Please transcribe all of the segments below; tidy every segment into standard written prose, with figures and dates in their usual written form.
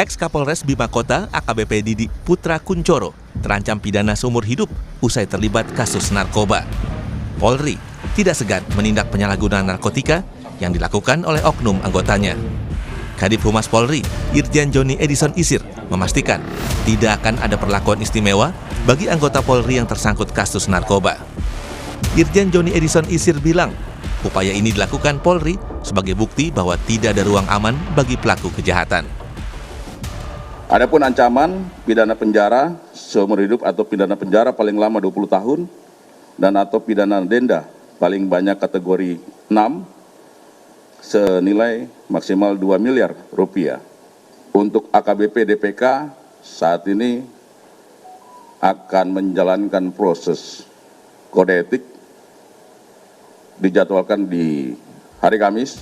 Ex-Kapolres Bima Kota AKBP Didik Putra Kuncoro terancam pidana seumur hidup usai terlibat kasus narkoba. Polri tidak segan menindak penyalahgunaan narkotika yang dilakukan oleh oknum anggotanya. Kadif Humas Polri, Irjen Joni Edison Isir, memastikan tidak akan ada perlakuan istimewa bagi anggota Polri yang tersangkut kasus narkoba. Irjen Joni Edison Isir bilang, upaya ini dilakukan Polri sebagai bukti bahwa tidak ada ruang aman bagi pelaku kejahatan. Adapun ancaman pidana penjara seumur hidup atau pidana penjara paling lama 20 tahun dan atau pidana denda paling banyak kategori 6 senilai maksimal 2 miliar rupiah. Untuk AKBP DPK saat ini akan menjalankan proses kode etik dijadwalkan di hari Kamis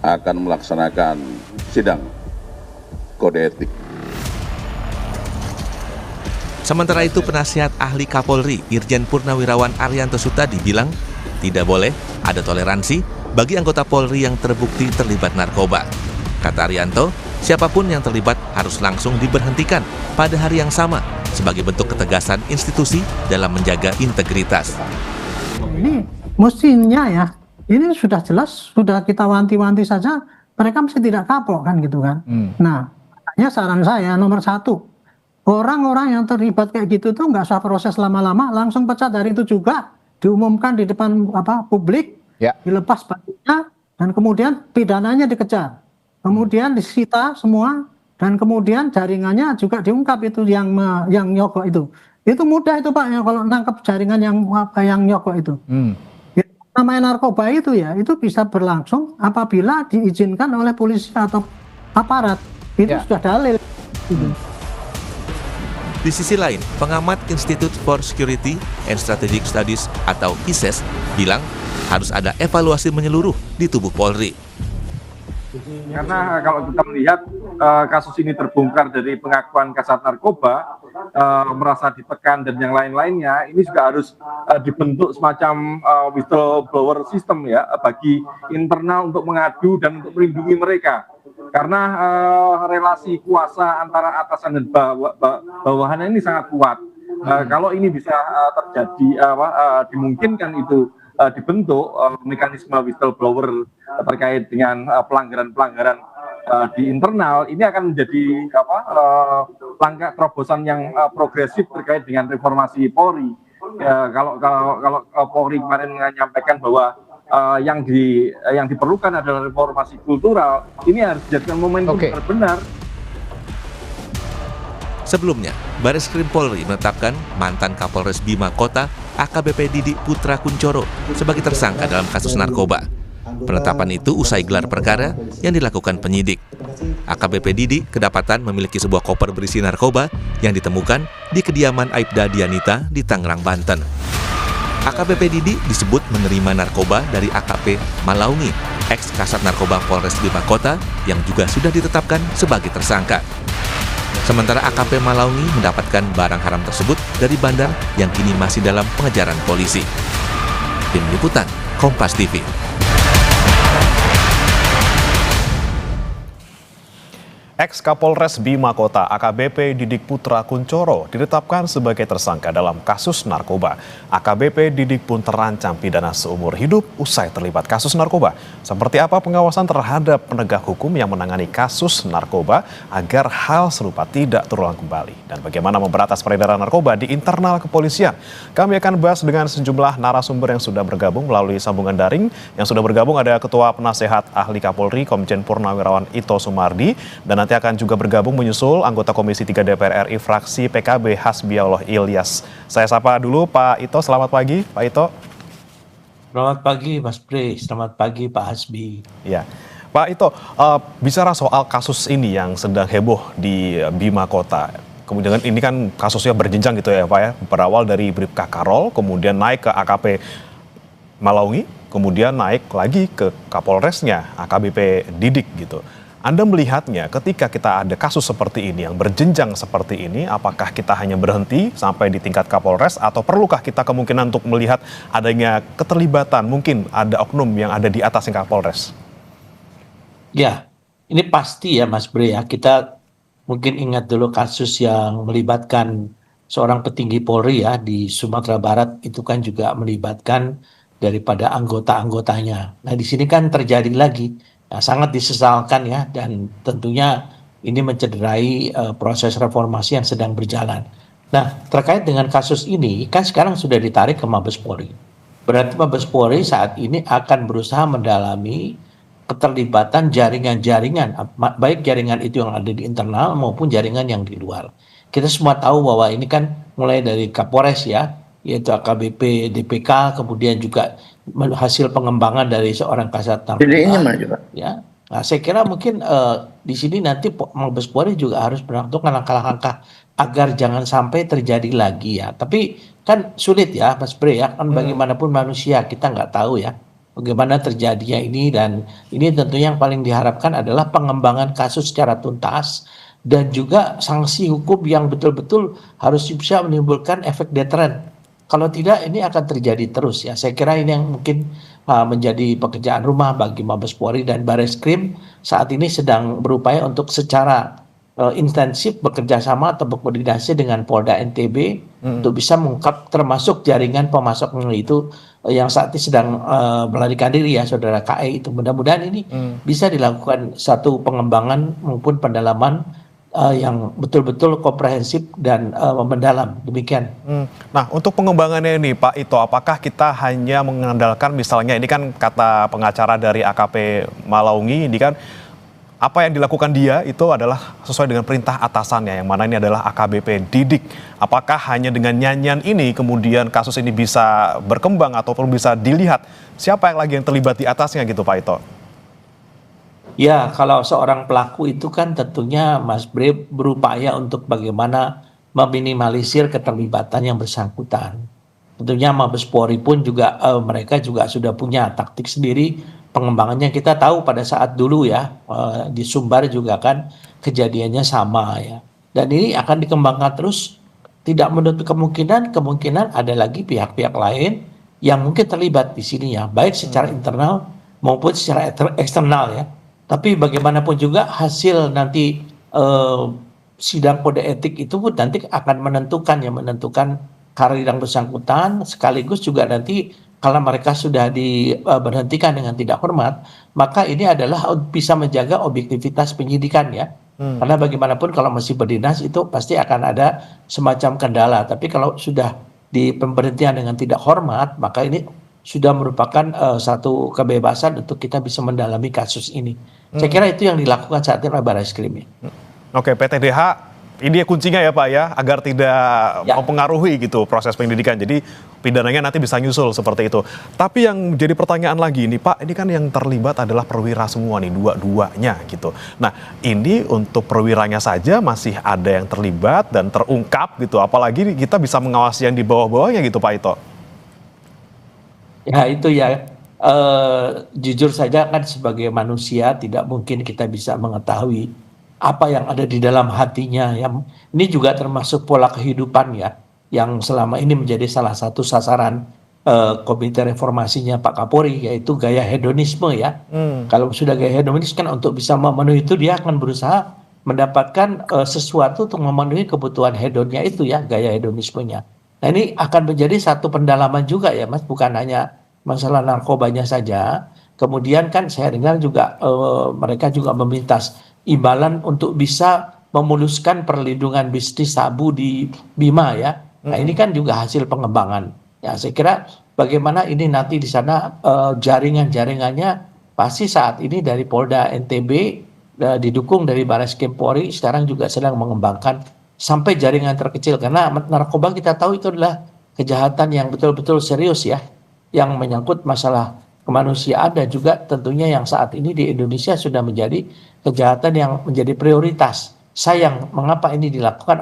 akan melaksanakan sidang kode etik. Sementara itu, penasihat ahli Kapolri Irjen Purnawirawan Arianto Sutadi bilang tidak boleh ada toleransi bagi anggota Polri yang terbukti terlibat narkoba. Kata Arianto, siapapun yang terlibat harus langsung diberhentikan pada hari yang sama sebagai bentuk ketegasan institusi dalam menjaga integritas. Ini mestinya ya, ini sudah jelas, sudah kita wanti-wanti saja, mereka mesti tidak kapok kan gitu kan. Nah, makanya saran saya nomor 1, orang-orang yang terlibat kayak gitu tuh nggak usah proses lama-lama, langsung pecat dari itu juga, diumumkan di depan publik, dilepas bajunya, dan kemudian pidananya dikejar, kemudian disita semua, dan kemudian jaringannya juga diungkap itu yang nyogok itu. Itu mudah itu Pak, ya, kalau nangkep jaringan yang nyogok itu. Namanya narkoba itu ya, itu bisa berlangsung apabila diizinkan oleh polisi atau aparat. Itu sudah dalil. Di sisi lain, pengamat Institute for Security and Strategic Studies atau ISES bilang harus ada evaluasi menyeluruh di tubuh Polri. Karena kalau kita melihat kasus ini terbongkar dari pengakuan Kasat Narkoba, merasa ditekan dan yang lain-lainnya, ini juga harus dibentuk semacam whistleblower system ya bagi internal untuk mengadu dan untuk melindungi mereka. Karena relasi kuasa antara atasan dan bawahan ini sangat kuat. Kalau ini bisa terjadi, dimungkinkan itu dibentuk mekanisme whistleblower terkait dengan pelanggaran-pelanggaran di internal, ini akan menjadi langkah terobosan yang progresif terkait dengan reformasi Polri. Kalau Polri kemarin menyampaikan bahwa yang diperlukan adalah reformasi kultural, ini harus dijadikan momentum benar-benar. Sebelumnya, Bareskrim Polri menetapkan mantan Kapolres Bima Kota AKBP Didik Putra Kuncoro sebagai tersangka dalam kasus narkoba. Penetapan itu usai gelar perkara yang dilakukan penyidik. AKBP Didik kedapatan memiliki sebuah koper berisi narkoba yang ditemukan di kediaman Aibda Dianita di Tangerang, Banten. AKBP Didik disebut menerima narkoba dari AKP Malaungi, ex-Kasat Narkoba Polres Bima Kota yang juga sudah ditetapkan sebagai tersangka. Sementara AKP Malaungi mendapatkan barang haram tersebut dari bandar yang kini masih dalam pengejaran polisi. Tim Liputan, Kompas TV. Ex-Kapolres Bima Kota AKBP Didik Putra Kuncoro ditetapkan sebagai tersangka dalam kasus narkoba. AKBP Didik pun terancam pidana seumur hidup usai terlibat kasus narkoba. Seperti apa pengawasan terhadap penegak hukum yang menangani kasus narkoba agar hal serupa tidak terulang kembali? Dan bagaimana memberantas peredaran narkoba di internal kepolisian? Kami akan bahas dengan sejumlah narasumber yang sudah bergabung melalui sambungan daring. Yang sudah bergabung ada Ketua Penasehat Ahli Kapolri Komjen Purnawirawan Ito Sumardi, dan nanti akan juga bergabung menyusul anggota Komisi 3 DPR RI fraksi PKB Hasbiallah Ilyas. Saya sapa dulu Pak Ito, selamat pagi Pak Ito. Selamat pagi Mas Bre, selamat pagi Pak Hasbi. Ya, Pak Ito, bicara soal kasus ini yang sedang heboh di Bima Kota. Kemudian ini kan kasusnya berjenjang gitu ya Pak ya, berawal dari Bribka Karol, kemudian naik ke AKP Malaungi, kemudian naik lagi ke Kapolresnya AKBP Didik gitu. Anda melihatnya ketika kita ada kasus seperti ini yang berjenjang seperti ini, apakah kita hanya berhenti sampai di tingkat Kapolres atau perlukah kita kemungkinan untuk melihat adanya keterlibatan, mungkin ada oknum yang ada di atas Kapolres? Ya, ini pasti ya Mas Bre ya, kita mungkin ingat dulu kasus yang melibatkan seorang petinggi Polri ya di Sumatera Barat, itu kan juga melibatkan daripada anggota-anggotanya. Nah, di sini kan terjadi lagi. Nah, sangat disesalkan ya, dan tentunya ini mencederai proses reformasi yang sedang berjalan. Nah, terkait dengan kasus ini, kan sekarang sudah ditarik ke Mabes Polri. Berarti Mabes Polri saat ini akan berusaha mendalami keterlibatan jaringan-jaringan, baik jaringan itu yang ada di internal maupun jaringan yang di luar. Kita semua tahu bahwa ini kan mulai dari Kapolres ya, yaitu AKBP, DPK, kemudian juga hasil pengembangan dari seorang Kasat Narkoba. Ya, nah, saya kira mungkin di sini nanti Mabes Polri juga harus melakukan langkah-langkah agar jangan sampai terjadi lagi ya. Tapi kan sulit ya, Mas Bre ya, kan bagaimanapun manusia kita nggak tahu ya bagaimana terjadinya ini, dan ini tentunya yang paling diharapkan adalah pengembangan kasus secara tuntas dan juga sanksi hukum yang betul-betul harus bisa menimbulkan efek deteren. Kalau tidak ini akan terjadi terus ya. Saya kira ini yang mungkin menjadi pekerjaan rumah bagi Mabes Polri dan Bareskrim saat ini sedang berupaya untuk secara intensif bekerja sama atau berkoordinasi dengan Polda NTB untuk bisa mengungkap termasuk jaringan pemasoknya itu yang saat ini sedang melarikan diri ya, saudara KE itu. Mudah-mudahan ini bisa dilakukan satu pengembangan maupun pendalaman yang betul-betul komprehensif dan mendalam. Demikian. Nah, untuk pengembangannya ini Pak Ito, apakah kita hanya mengandalkan misalnya, ini kan kata pengacara dari AKP Malaungi, ini kan apa yang dilakukan dia itu adalah sesuai dengan perintah atasannya, yang mana ini adalah AKBP Didik. Apakah hanya dengan nyanyian ini kemudian kasus ini bisa berkembang ataupun bisa dilihat siapa yang lagi yang terlibat di atasnya gitu Pak Ito? Ya, kalau seorang pelaku itu kan tentunya Mas Bre berupaya untuk bagaimana meminimalisir keterlibatan yang bersangkutan. Tentunya Mabes Polri pun juga mereka juga sudah punya taktik sendiri pengembangannya. Kita tahu pada saat dulu ya di Sumbar juga kan kejadiannya sama ya. Dan ini akan dikembangkan terus, tidak menutup kemungkinan ada lagi pihak-pihak lain yang mungkin terlibat di sini ya, baik secara internal maupun secara eksternal ya. Tapi bagaimanapun juga hasil nanti sidang kode etik itu pun nanti akan menentukan karir yang bersangkutan, sekaligus juga nanti kalau mereka sudah diberhentikan dengan tidak hormat, maka ini adalah bisa menjaga objektivitas penyidikan ya. Karena bagaimanapun kalau masih berdinas itu pasti akan ada semacam kendala. Tapi kalau sudah di pemberhentian dengan tidak hormat, maka ini sudah merupakan satu kebebasan untuk kita bisa mendalami kasus ini. Saya kira itu yang dilakukan saat ini oleh Bareskrim. Oke, PTDH ini kuncinya ya Pak ya, agar tidak mempengaruhi gitu proses penyidikan. Jadi pidananya nanti bisa nyusul seperti itu. Tapi yang jadi pertanyaan lagi nih Pak, ini kan yang terlibat adalah perwira semua nih, dua-duanya gitu. Nah, ini untuk perwiranya saja masih ada yang terlibat dan terungkap gitu. Apalagi kita bisa mengawasi yang di bawah-bawahnya gitu Pak Ito. Ya itu ya, jujur saja kan sebagai manusia tidak mungkin kita bisa mengetahui apa yang ada di dalam hatinya. Ini juga termasuk pola kehidupan ya, yang selama ini menjadi salah satu sasaran komite reformasinya Pak Kapolri, yaitu gaya hedonisme ya. Kalau sudah gaya hedonis kan untuk bisa memenuhi itu dia akan berusaha mendapatkan sesuatu untuk memenuhi kebutuhan hedonnya itu ya, gaya hedonismenya. Nah ini akan menjadi satu pendalaman juga ya Mas, bukan hanya masalah narkobanya saja. Kemudian kan saya dengar juga mereka juga meminta imbalan untuk bisa memuluskan perlindungan bisnis sabu di Bima ya. Nah ini kan juga hasil pengembangan. Ya saya kira bagaimana ini nanti di sana jaringan-jaringannya pasti saat ini dari Polda NTB didukung dari Bareskrim Polri sekarang juga sedang mengembangkan sampai jaringan terkecil, karena narkoba kita tahu itu adalah kejahatan yang betul-betul serius ya, yang menyangkut masalah kemanusiaan dan juga tentunya yang saat ini di Indonesia sudah menjadi kejahatan yang menjadi prioritas. Sayang mengapa ini dilakukan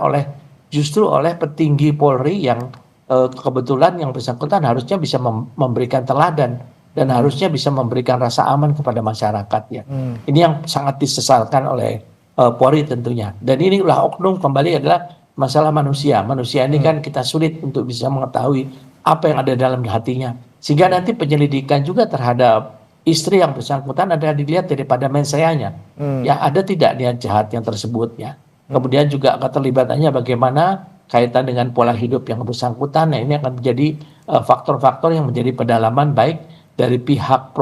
justru oleh petinggi Polri yang kebetulan yang bersangkutan harusnya bisa memberikan teladan dan harusnya bisa memberikan rasa aman kepada masyarakat ya. Ini yang sangat disesalkan oleh Polri tentunya. Dan inilah oknum, kembali adalah masalah manusia. Manusia ini kan kita sulit untuk bisa mengetahui apa yang ada dalam hatinya. Sehingga nanti penyelidikan juga terhadap istri yang bersangkutan adalah dilihat daripada mensreanya. Ya ada tidak niat jahat yang tersebut ya. kemudian juga keterlibatannya bagaimana kaitan dengan pola hidup yang bersangkutan. Nah, ini akan menjadi faktor-faktor yang menjadi pendalaman baik dari pihak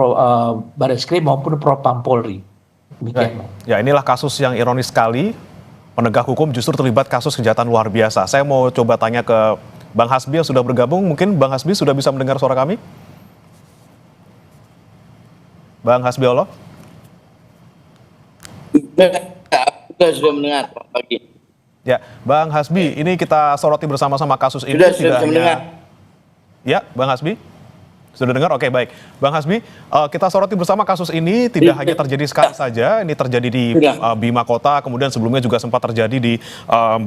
Bareskrim maupun Propam Polri. Demikian. Ya, inilah kasus yang ironis sekali. Penegak hukum justru terlibat kasus kejahatan luar biasa. Saya mau coba tanya ke Bang Hasbi yang sudah bergabung. Mungkin Bang Hasbi sudah bisa mendengar suara kami? Bang Hasbiollah? Sudah mendengar pagi. Ya, Bang Hasbi, ini kita soroti bersama-sama kasus ini. Sudah mendengar. Ya, Bang Hasbi? Sudah dengar? Oke, baik. Bang Hasbi, kita soroti bersama kasus ini tidak hanya terjadi sekali saja, ini terjadi di Bima Kota, kemudian sebelumnya juga sempat terjadi di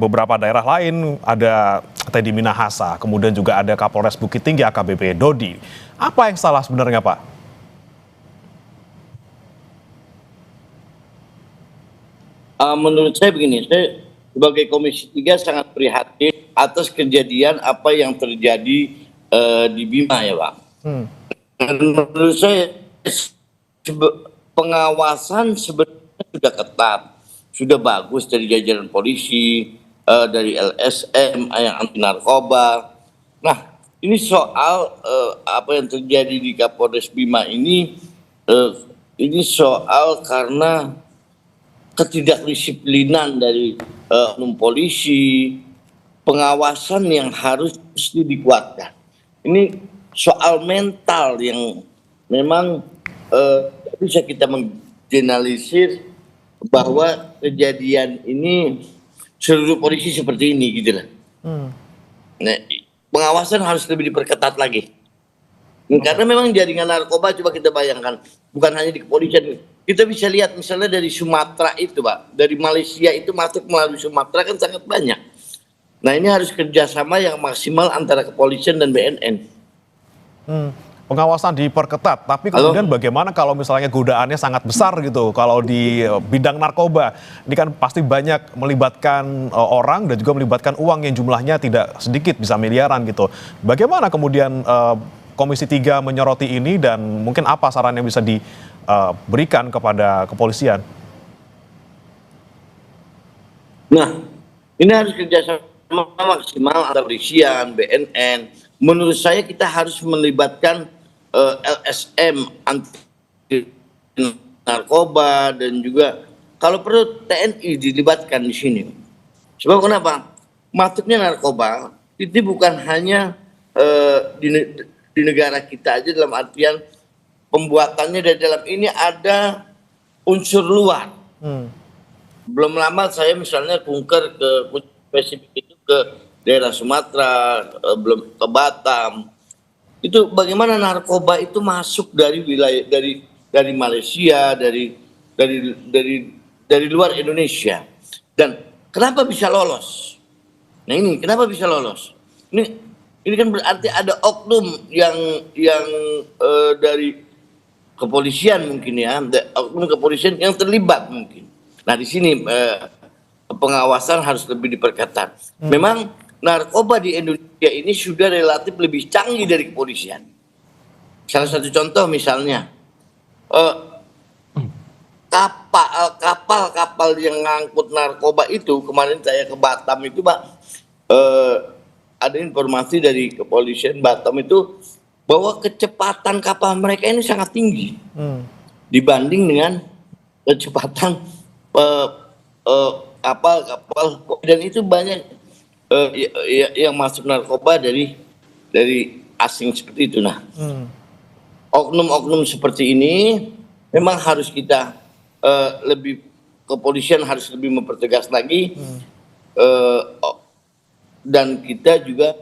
beberapa daerah lain, ada Teddy Minahasa, kemudian juga ada Kapolres Bukit Tinggi AKBP Dodi. Apa yang salah sebenarnya, Pak? Menurut saya begini, saya sebagai Komisi 3 sangat prihatin atas kejadian apa yang terjadi di Bima ya Pak. Menurut saya pengawasan sebenarnya sudah ketat, sudah bagus dari jajaran polisi, dari LSM yang anti narkoba. Nah, ini soal apa yang terjadi di Kapolres Bima ini soal karena ketidakdisiplinan dari oknum polisi, pengawasan yang harus dikuatkan. Ini soal mental yang memang bisa kita menggeneralisir bahwa kejadian ini seluruh polisi seperti ini gitu lah. Nah, pengawasan harus lebih diperketat lagi. Karena memang jaringan narkoba, coba kita bayangkan, bukan hanya di kepolisian. Kita bisa lihat misalnya dari Sumatera itu Pak, dari Malaysia itu masuk melalui Sumatera kan sangat banyak. Nah, ini harus kerjasama yang maksimal antara kepolisian dan BNN. Pengawasan diperketat, tapi kemudian bagaimana kalau misalnya godaannya sangat besar gitu, kalau di bidang narkoba, ini kan pasti banyak melibatkan orang dan juga melibatkan uang yang jumlahnya tidak sedikit, bisa miliaran gitu. Bagaimana kemudian Komisi 3 menyoroti ini dan mungkin apa saran yang bisa diberikan kepada kepolisian? Nah, ini harus kerjasama maksimal antara kepolisian, BNN. Menurut saya kita harus melibatkan LSM anti narkoba dan juga kalau perlu TNI dilibatkan di sini. Sebab kenapa? Masuknya narkoba itu bukan hanya di negara kita aja, dalam artian pembuatannya dari dalam ini ada unsur luar. Belum lama saya misalnya kunker ke spesifik itu ke daerah Sumatera, belum ke Batam. Itu bagaimana narkoba itu masuk dari wilayah dari Malaysia, dari luar Indonesia. Dan kenapa bisa lolos? Nah, ini kenapa bisa lolos? Ini kan berarti ada oknum yang dari kepolisian mungkin ya, oknum kepolisian yang terlibat mungkin. Nah, di sini pengawasan harus lebih diperketat. Memang narkoba di Indonesia ini sudah relatif lebih canggih dari kepolisian. Salah satu contoh misalnya kapal yang ngangkut narkoba itu, kemarin saya ke Batam itu Pak, ada informasi dari kepolisian Batam itu bahwa kecepatan kapal mereka ini sangat tinggi dibanding dengan kecepatan kapal, dan itu banyak yang masuk narkoba dari asing seperti itu. Nah, oknum-oknum seperti ini memang harus kita kepolisian harus lebih mempertegas lagi. Dan kita juga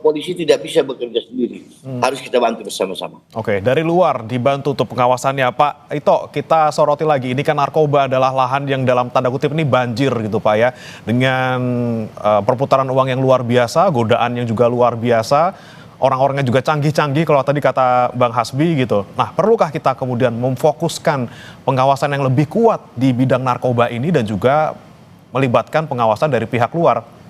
polisi tidak bisa bekerja sendiri, harus kita bantu bersama-sama. Oke, dari luar dibantu untuk pengawasannya Pak Ito, kita soroti lagi, ini kan narkoba adalah lahan yang dalam tanda kutip ini banjir gitu Pak ya, dengan perputaran uang yang luar biasa, godaan yang juga luar biasa, orang-orangnya juga canggih-canggih kalau tadi kata Bang Hasbi gitu. Nah, perlukah kita kemudian memfokuskan pengawasan yang lebih kuat di bidang narkoba ini dan juga melibatkan pengawasan dari pihak luar?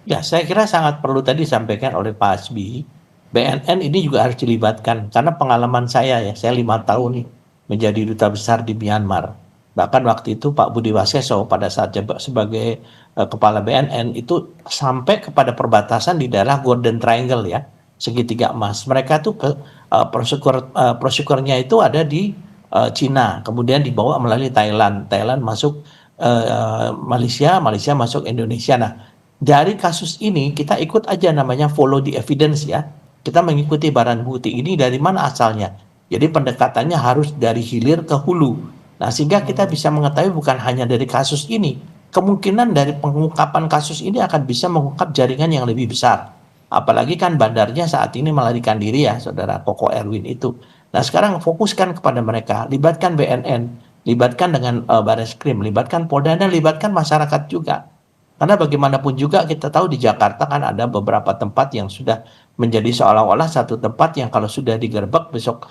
Ya, saya kira sangat perlu tadi disampaikan oleh Pak Hasbi. BNN ini juga harus dilibatkan, karena pengalaman saya 5 tahun menjadi duta besar di Myanmar. Bahkan waktu itu Pak Budi Waseso pada saat jabat sebagai kepala BNN itu sampai kepada perbatasan di daerah Golden Triangle ya, segitiga emas. Mereka tuh prosekurnya itu ada di Cina, kemudian dibawa melalui Thailand, Thailand masuk Malaysia, Malaysia masuk Indonesia. Nah, dari kasus ini kita ikut aja namanya follow the evidence ya. Kita mengikuti barang bukti ini dari mana asalnya. Jadi pendekatannya harus dari hilir ke hulu. Nah, sehingga kita bisa mengetahui bukan hanya dari kasus ini, kemungkinan dari pengungkapan kasus ini akan bisa mengungkap jaringan yang lebih besar. Apalagi kan bandarnya saat ini melarikan diri ya, Saudara Koko Erwin itu. Nah, sekarang fokuskan kepada mereka, libatkan BNN, libatkan dengan Bareskrim, libatkan Polda, dan libatkan masyarakat juga. Karena bagaimanapun juga kita tahu di Jakarta kan ada beberapa tempat yang sudah menjadi seolah-olah satu tempat yang kalau sudah digerebek besok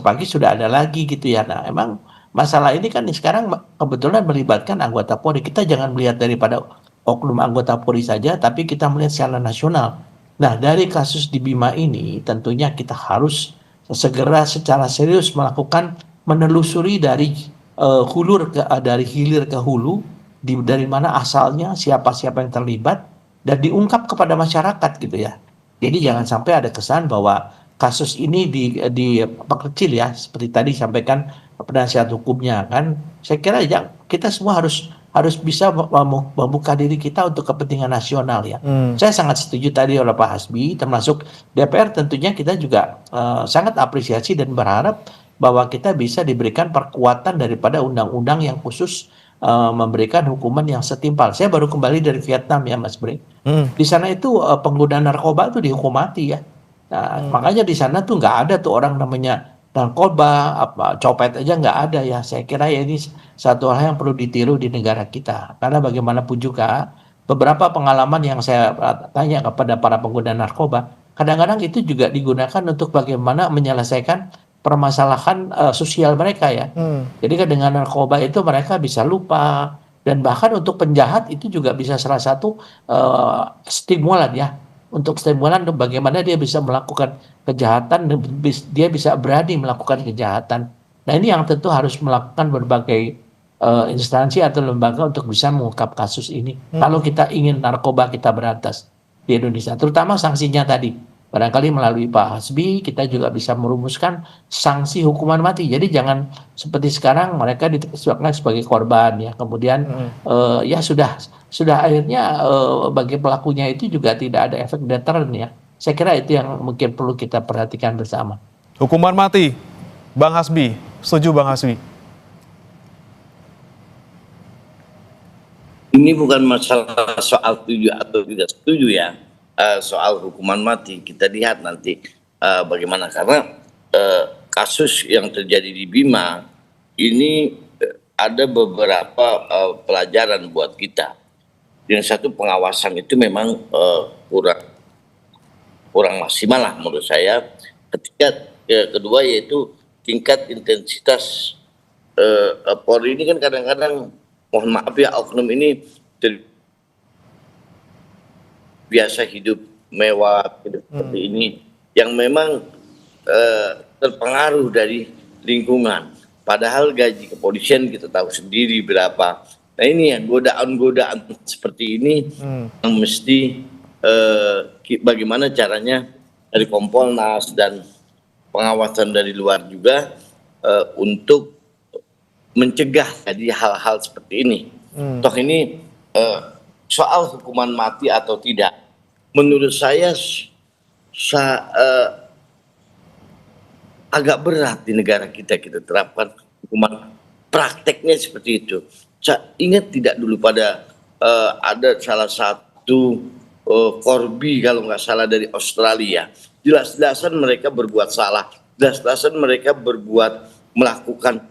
pagi sudah ada lagi gitu ya. Nah, emang masalah ini kan sekarang kebetulan melibatkan anggota Polri. Kita jangan melihat daripada oknum anggota Polri saja, tapi kita melihat secara nasional. Nah, dari kasus di Bima ini tentunya kita harus segera secara serius melakukan menelusuri dari dari hilir ke hulu, dari mana asalnya, siapa-siapa yang terlibat, dan diungkap kepada masyarakat gitu ya. Jadi jangan sampai ada kesan bahwa kasus ini diperkecil ya, seperti tadi sampaikan penasihat hukumnya kan. Saya kira ya, kita semua harus bisa membuka diri kita untuk kepentingan nasional ya. Saya sangat setuju tadi oleh Pak Hasbi, termasuk DPR tentunya kita juga sangat apresiasi dan berharap bahwa kita bisa diberikan perkuatan daripada undang-undang yang khusus memberikan hukuman yang setimpal. Saya baru kembali dari Vietnam ya Mas Bre. Di sana itu pengguna narkoba itu dihukum mati ya. Nah, makanya di sana tuh nggak ada tuh orang namanya narkoba, copet aja nggak ada ya. Saya kira ya ini satu hal yang perlu ditiru di negara kita. Karena bagaimanapun juga beberapa pengalaman yang saya tanya kepada para pengguna narkoba, kadang-kadang itu juga digunakan untuk bagaimana menyelesaikan permasalahan sosial mereka ya. Jadi kan dengan narkoba itu mereka bisa lupa, dan bahkan untuk penjahat itu juga bisa salah satu stimulan ya. Untuk stimulan bagaimana dia bisa melakukan kejahatan, dan dia bisa berani melakukan kejahatan. Nah, ini yang tentu harus melakukan berbagai instansi atau lembaga untuk bisa mengungkap kasus ini. Kalau kita ingin narkoba kita berantas di Indonesia, terutama sanksinya tadi. Barangkali melalui Pak Hasbi kita juga bisa merumuskan sanksi hukuman mati. Jadi jangan seperti sekarang mereka ditetapkan sebagai korban ya. Kemudian ya sudah akhirnya bagi pelakunya itu juga tidak ada efek deteren ya. Saya kira itu yang mungkin perlu kita perhatikan bersama. Hukuman mati, Bang Hasbi, setuju Bang Hasbi? Ini bukan masalah soal setuju atau tidak setuju ya. Soal hukuman mati kita lihat nanti bagaimana, karena kasus yang terjadi di Bima ini ada beberapa pelajaran buat kita. Yang satu, pengawasan itu memang kurang maksimal lah menurut saya. Kedua yaitu tingkat intensitas Polri ini kan kadang-kadang, mohon maaf ya, oknum ini biasa hidup mewah, hidup seperti ini, yang memang terpengaruh dari lingkungan. Padahal gaji kepolisian kita tahu sendiri berapa. Nah, ini yang godaan-godaan seperti ini yang mesti bagaimana caranya dari Kompolnas dan pengawasan dari luar juga untuk mencegah jadi hal-hal seperti ini. Toh ini soal hukuman mati atau tidak, menurut saya agak berat di negara kita terapkan hukuman. Prakteknya seperti itu. Saya ingat tidak dulu pada ada salah satu korbi kalau nggak salah dari Australia. Jelas-jelasan mereka berbuat salah. Jelas-jelasan mereka melakukan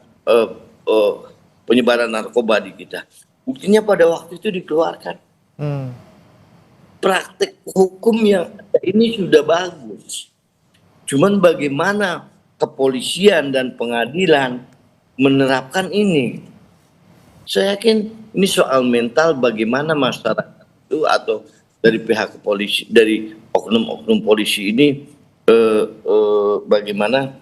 penyebaran narkoba di kita. Buktinya pada waktu itu dikeluarkan. Praktek hukum yang ini sudah bagus. Cuman bagaimana kepolisian dan pengadilan menerapkan ini. Saya yakin ini soal mental, bagaimana masyarakat itu atau dari pihak polisi, dari oknum-oknum polisi ini bagaimana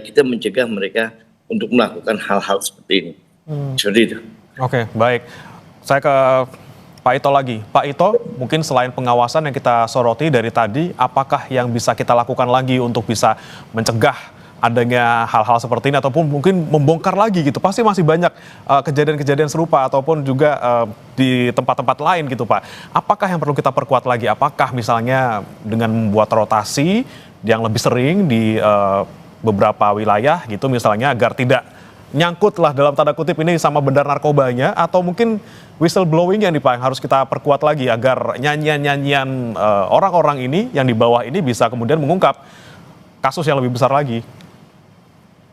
kita mencegah mereka untuk melakukan hal-hal seperti ini. Seperti itu. Oke, baik. Saya ke Pak Ito lagi. Pak Ito, mungkin selain pengawasan yang kita soroti dari tadi, apakah yang bisa kita lakukan lagi untuk bisa mencegah adanya hal-hal seperti ini ataupun mungkin membongkar lagi gitu? Pasti masih banyak kejadian-kejadian serupa ataupun juga di tempat-tempat lain gitu, Pak. Apakah yang perlu kita perkuat lagi? Apakah misalnya dengan membuat rotasi yang lebih sering di beberapa wilayah gitu misalnya agar tidak nyangkut lah dalam tanda kutip ini sama benar narkobanya, atau mungkin whistleblowing yang harus kita perkuat lagi agar nyanyian-nyanyian orang-orang ini yang di bawah ini bisa kemudian mengungkap kasus yang lebih besar lagi.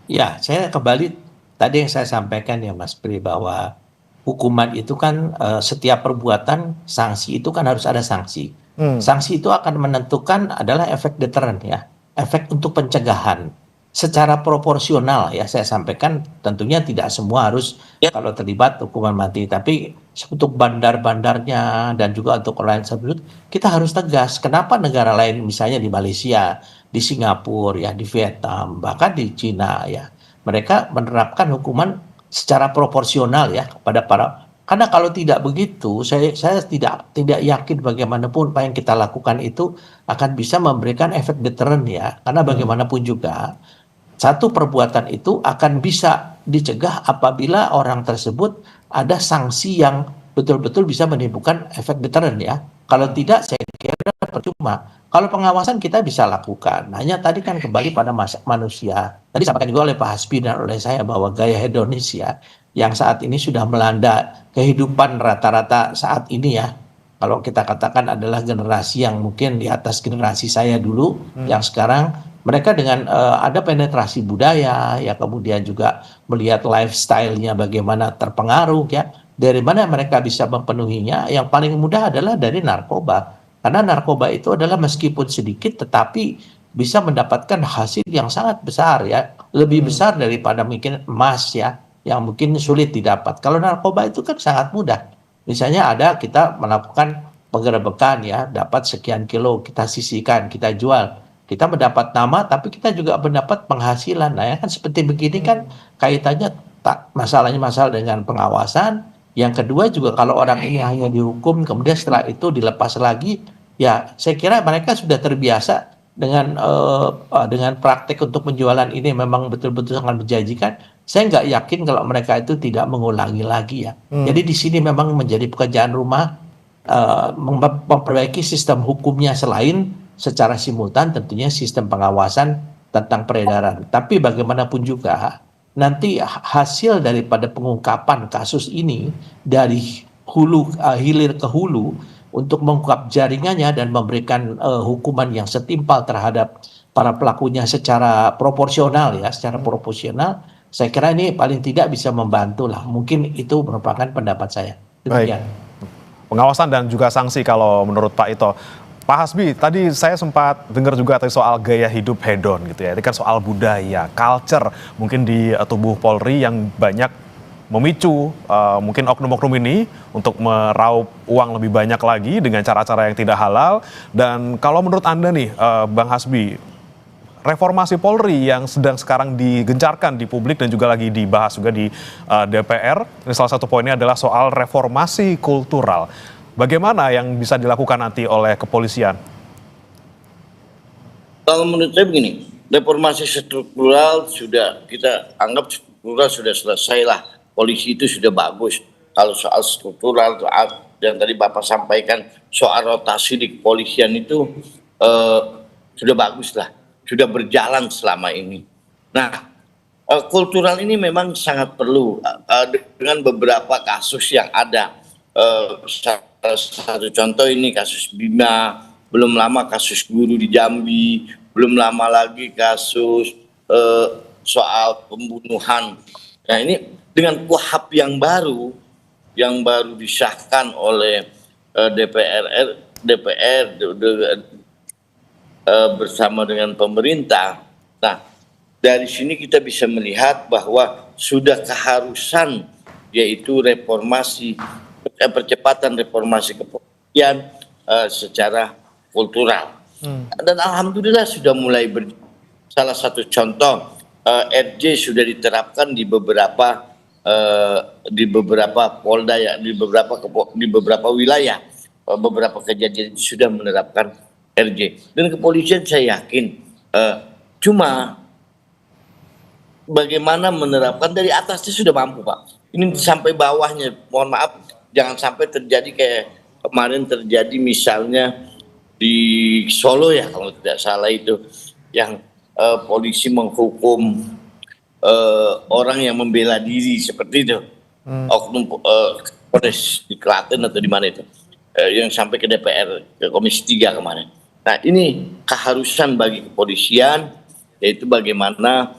Ya, saya kembali tadi yang saya sampaikan ya Mas Pri, bahwa hukuman itu kan setiap perbuatan sanksi itu kan harus ada sanksi. Sanksi itu akan menentukan adalah efek deteren ya, efek untuk pencegahan. Secara proporsional ya saya sampaikan, tentunya tidak semua harus kalau terlibat hukuman mati, tapi untuk bandar-bandarnya dan juga untuk lain sebut kita harus tegas. Kenapa negara lain misalnya di Malaysia, di Singapura ya, di Vietnam, bahkan di Cina ya, mereka menerapkan hukuman secara proporsional ya kepada karena kalau tidak begitu saya tidak yakin bagaimanapun apa yang kita lakukan itu akan bisa memberikan efek deteren ya, karena bagaimanapun juga satu perbuatan itu akan bisa dicegah apabila orang tersebut ada sanksi yang betul-betul bisa menimbulkan efek deteren ya. Kalau tidak saya kira percuma. Kalau pengawasan kita bisa lakukan. Hanya tadi kan kembali pada manusia. Tadi disampaikan juga oleh Pak Hasbi dan oleh saya bahwa gaya hedonis ya yang saat ini sudah melanda kehidupan rata-rata saat ini ya. Kalau kita katakan adalah generasi yang mungkin di atas generasi saya dulu, yang sekarang mereka dengan ada penetrasi budaya ya, kemudian juga melihat lifestyle-nya bagaimana terpengaruh ya. Dari mana mereka bisa memenuhinya? Yang paling mudah adalah dari narkoba. Karena narkoba itu adalah meskipun sedikit tetapi bisa mendapatkan hasil yang sangat besar ya, lebih besar daripada mungkin emas ya, yang mungkin sulit didapat. Kalau narkoba itu kan sangat mudah. Misalnya kita melakukan penggerebekan ya, dapat sekian kilo, kita sisihkan, kita jual. Kita mendapat nama, tapi kita juga mendapat penghasilan. Nah ya kan seperti begini kan kaitannya masalahnya masalah dengan pengawasan. Yang kedua juga kalau orang ini hanya dihukum, kemudian setelah itu dilepas lagi, ya saya kira mereka sudah terbiasa dengan praktek untuk penjualan ini memang betul-betul sangat menjanjikan. Saya nggak yakin kalau mereka itu tidak mengulangi lagi ya. Jadi di sini memang menjadi pekerjaan rumah memperbaiki sistem hukumnya selain secara simultan tentunya sistem pengawasan tentang peredaran. Tapi bagaimanapun juga nanti hasil daripada pengungkapan kasus ini dari hilir ke hulu untuk mengungkap jaringannya dan memberikan hukuman yang setimpal terhadap para pelakunya secara proporsional ya, saya kira ini paling tidak bisa membantu lah. Mungkin itu merupakan pendapat saya. Baik. Pengawasan dan juga sanksi kalau menurut Pak Ito. Pak Hasbi, tadi saya sempat dengar juga tadi soal gaya hidup hedon gitu ya. Ini kan soal budaya, culture mungkin di tubuh Polri yang banyak memicu mungkin oknum-oknum ini untuk meraup uang lebih banyak lagi dengan cara-cara yang tidak halal. Dan kalau menurut Anda nih, Bang Hasbi, reformasi Polri yang sedang sekarang digencarkan di publik dan juga lagi dibahas juga di DPR, ini salah satu poinnya adalah soal reformasi kultural. Bagaimana yang bisa dilakukan nanti oleh kepolisian? Kalau menurut saya begini, reformasi struktural sudah kita anggap struktural sudah selesai lah. Polisi itu sudah bagus. Kalau soal struktural yang tadi Bapak sampaikan soal rotasi di kepolisian itu sudah bagus lah, sudah berjalan selama ini. Nah, kultural ini memang sangat perlu dengan beberapa kasus yang ada. Satu contoh ini kasus Bima, belum lama kasus guru di Jambi, belum lama lagi kasus soal pembunuhan. Nah ini dengan KUHP yang baru disahkan oleh DPR bersama dengan pemerintah. Nah dari sini kita bisa melihat bahwa sudah keharusan yaitu percepatan reformasi kepolisian secara kultural. Dan alhamdulillah sudah mulai salah satu contoh RJ sudah diterapkan di beberapa di beberapa polda ya, di beberapa wilayah, beberapa kejadian itu sudah menerapkan RJ. Dan kepolisian saya yakin cuma bagaimana menerapkan dari atasnya sudah mampu, Pak. Ini sampai bawahnya, mohon maaf, jangan sampai terjadi kayak kemarin terjadi misalnya di Solo ya, kalau tidak salah itu, yang polisi menghukum orang yang membela diri seperti itu, oknum Polres di Klaten atau di mana itu, yang sampai ke DPR, ke Komisi 3 kemarin. Nah, ini keharusan bagi kepolisian, yaitu bagaimana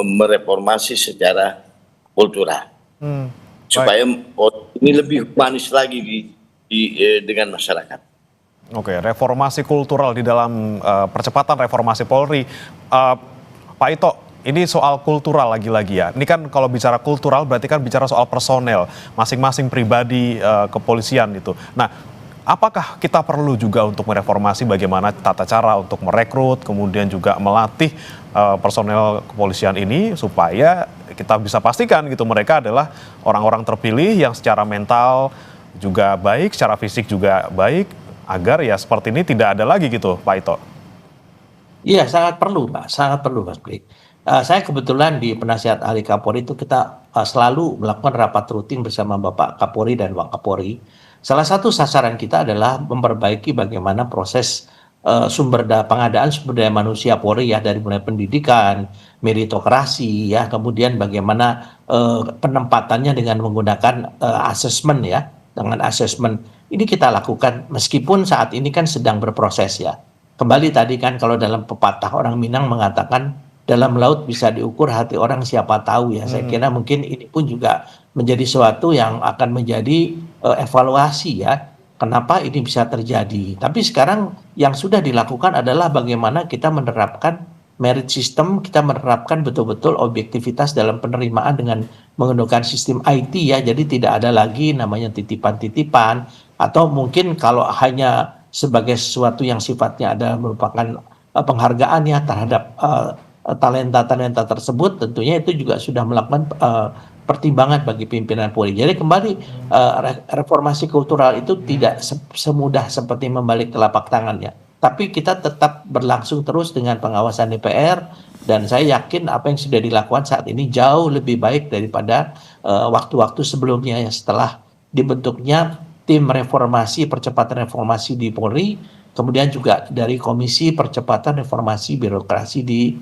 mereformasi secara kultural, supaya ini lebih humanis lagi dengan masyarakat. Oke, reformasi kultural di dalam percepatan reformasi Polri. Pak Ito, ini soal kultural lagi-lagi ya. Ini kan kalau bicara kultural berarti kan bicara soal personel, masing-masing pribadi kepolisian itu. Nah, apakah kita perlu juga untuk mereformasi bagaimana tata cara untuk merekrut, kemudian juga melatih personel kepolisian ini supaya kita bisa pastikan gitu mereka adalah orang-orang terpilih yang secara mental juga baik, secara fisik juga baik, agar ya seperti ini tidak ada lagi gitu, Pak Ito. Iya, sangat perlu, Pak. Sangat perlu, Mas Bli. Saya kebetulan di Penasihat Ahli Kapolri itu kita selalu melakukan rapat rutin bersama Bapak Kapolri dan Wakapolri. Salah satu sasaran kita adalah memperbaiki bagaimana proses pengadaan sumber daya manusia Polri ya, dari mulai pendidikan, meritokrasi ya, kemudian bagaimana penempatannya dengan menggunakan asesmen ya, dengan asesmen ini kita lakukan meskipun saat ini kan sedang berproses ya. Kembali tadi kan kalau dalam pepatah orang Minang mengatakan dalam laut bisa diukur hati orang siapa tahu ya. Saya kira mungkin ini pun juga menjadi sesuatu yang akan menjadi evaluasi ya. Kenapa ini bisa terjadi? Tapi sekarang yang sudah dilakukan adalah bagaimana kita menerapkan merit system, kita menerapkan betul-betul objektivitas dalam penerimaan dengan menggunakan sistem IT ya. Jadi tidak ada lagi namanya titipan-titipan atau mungkin kalau hanya sebagai sesuatu yang sifatnya ada merupakan penghargaan ya terhadap talenta-talenta tersebut, tentunya itu juga sudah melakukan pertimbangan bagi pimpinan Polri. Jadi kembali reformasi kultural itu tidak semudah seperti membalik telapak tangan ya. Tapi kita tetap berlangsung terus dengan pengawasan DPR dan saya yakin apa yang sudah dilakukan saat ini jauh lebih baik daripada waktu-waktu sebelumnya ya, setelah dibentuknya tim reformasi percepatan reformasi di Polri, kemudian juga dari Komisi Percepatan Reformasi Birokrasi di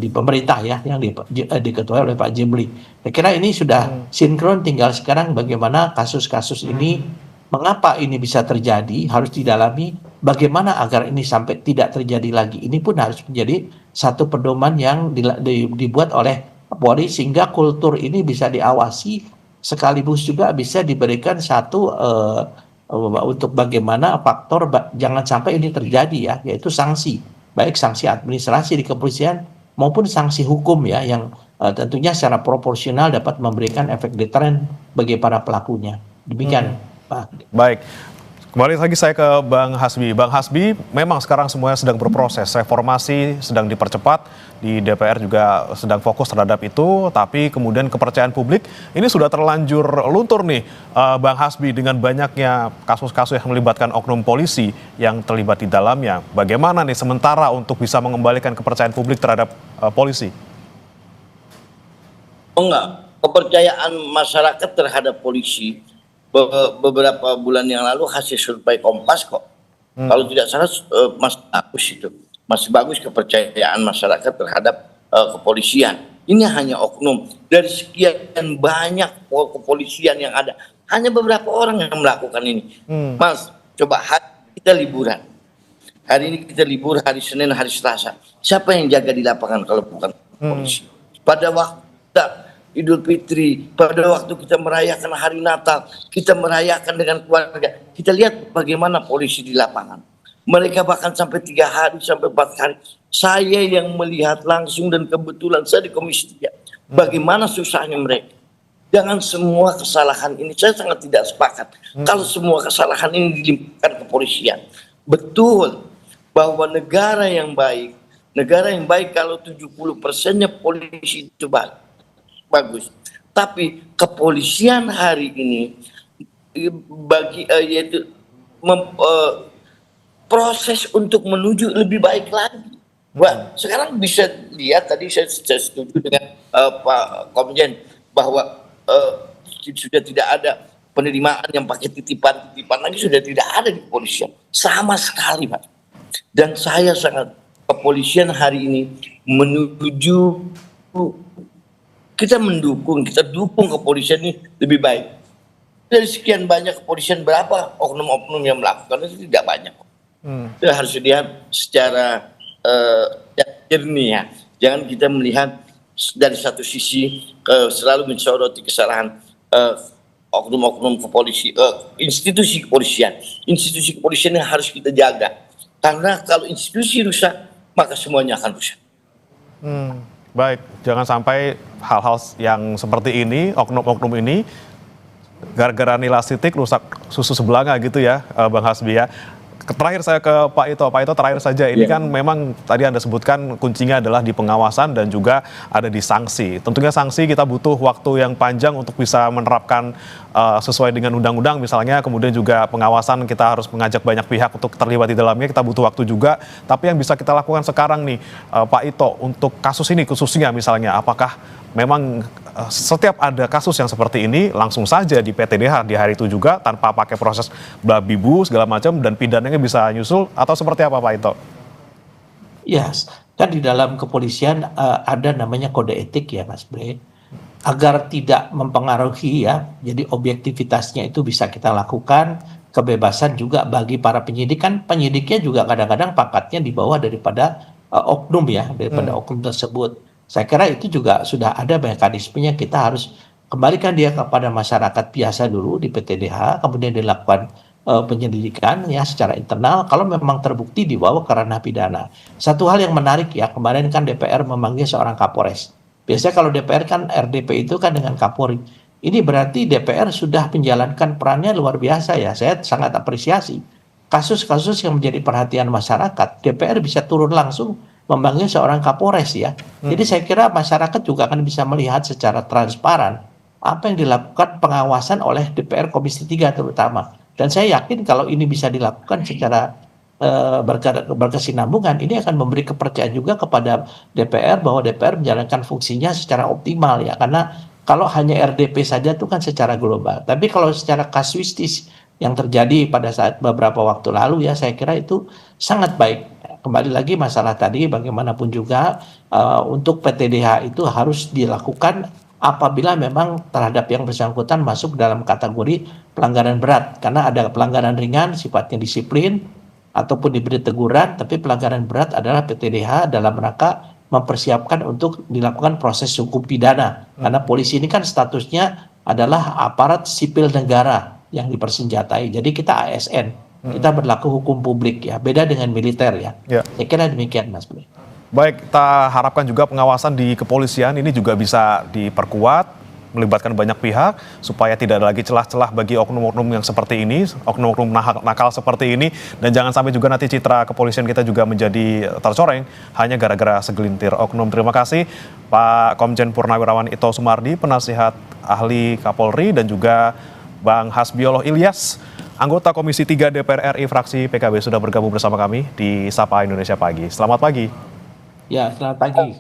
pemerintah ya, yang diketuai oleh Pak Jimli. Saya kira ini sudah sinkron, tinggal sekarang bagaimana kasus-kasus ini, mengapa ini bisa terjadi, harus didalami, bagaimana agar ini sampai tidak terjadi lagi. Ini pun harus menjadi satu pedoman yang dibuat oleh Polri sehingga kultur ini bisa diawasi, sekaligus juga bisa diberikan satu untuk bagaimana faktor jangan sampai ini terjadi ya, yaitu sanksi. Baik sanksi administrasi di kepolisian maupun sanksi hukum ya, yang tentunya secara proporsional dapat memberikan efek deteren bagi para pelakunya. Demikian, Pak. Baik, kembali lagi saya ke Bang Hasbi. Bang Hasbi, memang sekarang semuanya sedang berproses, reformasi sedang dipercepat, di DPR juga sedang fokus terhadap itu, tapi kemudian kepercayaan publik ini sudah terlanjur luntur nih, Bang Hasbi, dengan banyaknya kasus-kasus yang melibatkan oknum polisi yang terlibat di dalamnya. Bagaimana nih sementara untuk bisa mengembalikan kepercayaan publik terhadap polisi? Enggak, kepercayaan masyarakat terhadap polisi beberapa bulan yang lalu hasil survei Kompas kok. Kalau tidak salah masih bagus itu. Masih bagus kepercayaan masyarakat terhadap kepolisian. Ini hanya oknum. Dari sekian banyak kepolisian yang ada, hanya beberapa orang yang melakukan ini. Mas, coba hari kita liburan. Hari ini kita libur, hari Senin, hari Selasa. Siapa yang jaga di lapangan kalau bukan polisi? Pada waktu Idul Fitri, pada waktu kita merayakan hari Natal, kita merayakan dengan keluarga, kita lihat bagaimana polisi di lapangan. Mereka bahkan sampai 3 hari, sampai 4 hari. Saya yang melihat langsung dan kebetulan saya di Komisi 3. Bagaimana susahnya mereka. Jangan semua kesalahan ini, saya sangat tidak sepakat. Kalau semua kesalahan ini dilimpahkan kepolisian. Betul bahwa negara yang baik kalau 70%-nya polisi itu baik. bagus. Tapi kepolisian hari ini yaitu proses untuk menuju lebih baik lagi. Wah, sekarang bisa lihat tadi saya setuju dengan Pak Komjen bahwa sudah tidak ada penerimaan yang pakai titipan-titipan lagi, sudah tidak ada di kepolisian sama sekali, Pak. Dan saya sangat kepolisian hari ini menuju kita dukung kepolisian ini lebih baik. Dari sekian banyak kepolisian, berapa oknum-oknum yang melakukan itu? Tidak banyak. Itu harus dilihat secara jernih ya. Jangan kita melihat dari satu sisi selalu mensoroti kesalahan oknum-oknum institusi kepolisian. Institusi kepolisian yang harus kita jaga. Karena kalau institusi rusak, maka semuanya akan rusak. Baik, jangan sampai hal-hal yang seperti ini, oknum-oknum ini, gara-gara nilai titik rusak susu sebelanga gitu ya, Bang Hasbi ya. Terakhir saya ke Pak Ito. Pak Ito, terakhir saja, ini kan memang tadi Anda sebutkan kuncinya adalah di pengawasan dan juga ada di sanksi. Tentunya sanksi kita butuh waktu yang panjang untuk bisa menerapkan sesuai dengan undang-undang misalnya, kemudian juga pengawasan kita harus mengajak banyak pihak untuk terlibat di dalamnya, kita butuh waktu juga. Tapi yang bisa kita lakukan sekarang nih, Pak Ito, untuk kasus ini khususnya misalnya, apakah memang setiap ada kasus yang seperti ini langsung saja di PTDH di hari itu juga tanpa pakai proses blabibu segala macam dan pidananya bisa nyusul atau seperti apa, Pak Ito? Yes, kan di dalam kepolisian ada namanya kode etik ya, Mas Bre, agar tidak mempengaruhi ya, jadi objektivitasnya itu bisa kita lakukan, kebebasan juga bagi para penyidik, kan penyidiknya juga kadang-kadang pangkatnya di bawah daripada oknum ya, daripada oknum tersebut. Saya kira itu juga sudah ada mekanismenya, kita harus kembalikan dia kepada masyarakat biasa dulu di PTDH, kemudian dilakukan penyelidikan ya secara internal, kalau memang terbukti dibawa ke ranah pidana. Satu hal yang menarik ya, kemarin kan DPR memanggil seorang Kapolres. Biasanya kalau DPR kan RDP itu kan dengan Kapolri. Ini berarti DPR sudah menjalankan perannya luar biasa ya, saya sangat apresiasi. Kasus-kasus yang menjadi perhatian masyarakat, DPR bisa turun langsung memanggil seorang Kapolres ya. Jadi saya kira masyarakat juga akan bisa melihat secara transparan apa yang dilakukan pengawasan oleh DPR Komisi 3 terutama. Dan saya yakin kalau ini bisa dilakukan secara berkesinambungan, ini akan memberi kepercayaan juga kepada DPR bahwa DPR menjalankan fungsinya secara optimal ya. Karena kalau hanya RDP saja itu kan secara global. Tapi kalau secara kasuistis yang terjadi pada saat beberapa waktu lalu ya, saya kira itu sangat baik. Kembali lagi masalah tadi, bagaimanapun juga untuk PTDH itu harus dilakukan apabila memang terhadap yang bersangkutan masuk dalam kategori pelanggaran berat. Karena ada pelanggaran ringan sifatnya disiplin ataupun diberi teguran, tapi pelanggaran berat adalah PTDH dalam rangka mempersiapkan untuk dilakukan proses hukum pidana. Karena polisi ini kan statusnya adalah aparat sipil negara yang dipersenjatai. Jadi kita ASN. Kita berlaku hukum publik ya, beda dengan militer ya. Saya kira demikian, Mas Bre. Baik, kita harapkan juga pengawasan di kepolisian ini juga bisa diperkuat, melibatkan banyak pihak, supaya tidak ada lagi celah-celah bagi oknum-oknum yang seperti ini, oknum-oknum nakal seperti ini, dan jangan sampai juga nanti citra kepolisian kita juga menjadi tercoreng hanya gara-gara segelintir oknum. Terima kasih Pak Komjen Purnawirawan Ito Sumardi, penasihat ahli Kapolri, dan juga Bang Hasbiollah Ilyas, anggota Komisi 3 DPR RI fraksi PKB sudah bergabung bersama kami di Sapa Indonesia Pagi. Selamat pagi. Ya, selamat pagi.